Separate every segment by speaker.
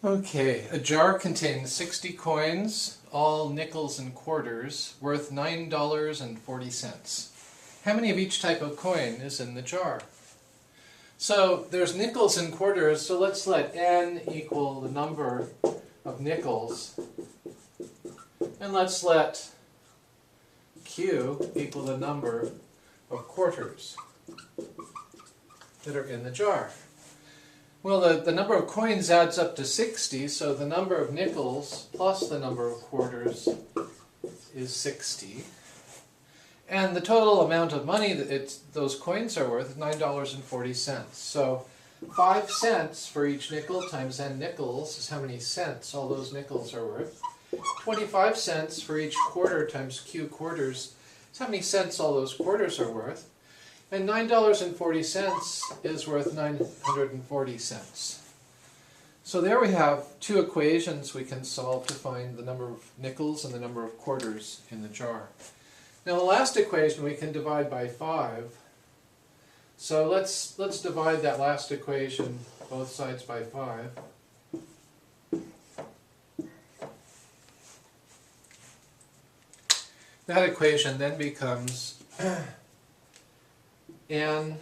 Speaker 1: Okay, a jar contains 60 coins, all nickels and quarters, worth $9.40. How many of each type of coin is in the jar? So there's nickels and quarters, so let's let n equal the number of nickels, and let's let q equal the number of quarters that are in the jar. Well, the number of coins adds up to 60, so the number of nickels plus the number of quarters is 60. And the total amount of money that those coins are worth is $9.40. So 5 cents for each nickel times n nickels is how many cents all those nickels are worth. 25 cents for each quarter times q quarters is how many cents all those quarters are worth. And $9.40 is worth 940 cents. So there we have two equations we can solve to find the number of nickels and the number of quarters in the jar. Now the last equation we can divide by 5. So let's divide that last equation both sides by 5. That equation then becomes n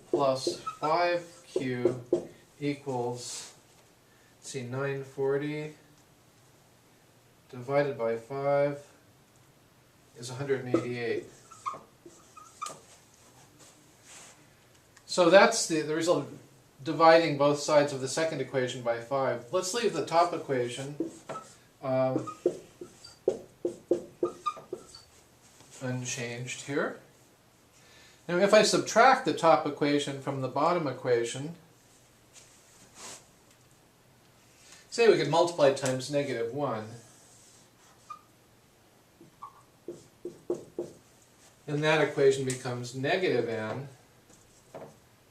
Speaker 1: plus 5q equals, let's see, 940 divided by 5 is 188. So that's the result of dividing both sides of the second equation by 5. Let's leave the top equation unchanged here. Now if I subtract the top equation from the bottom equation, say we could multiply times -1, then that equation becomes -n,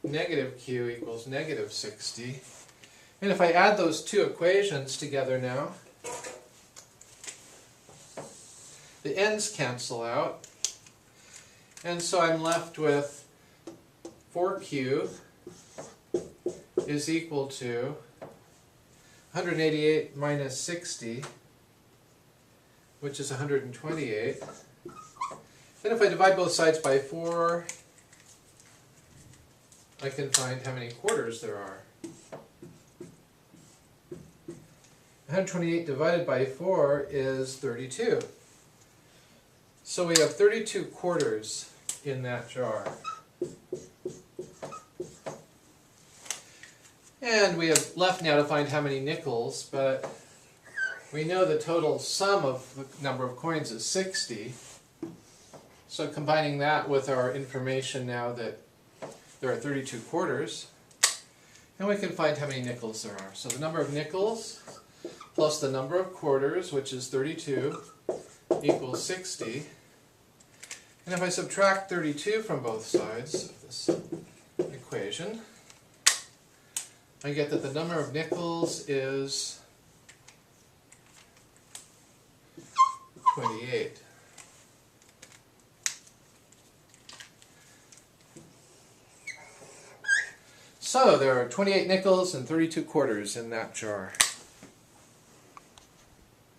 Speaker 1: negative q equals -60. And if I add those two equations together now, the n's cancel out, and so I'm left with 4q is equal to 188 minus 60, which is 128. Then if I divide both sides by 4, I can find how many quarters there are. 128 divided by 4 is 32. So we have 32 quarters in that jar. And we have left now to find how many nickels, but we know the total sum of the number of coins is 60. So combining that with our information now that there are 32 quarters, and we can find how many nickels there are. So the number of nickels plus the number of quarters, which is 32, equals 60. And if I subtract 32 from both sides of this equation, I get that the number of nickels is 28. So there are 28 nickels and 32 quarters in that jar.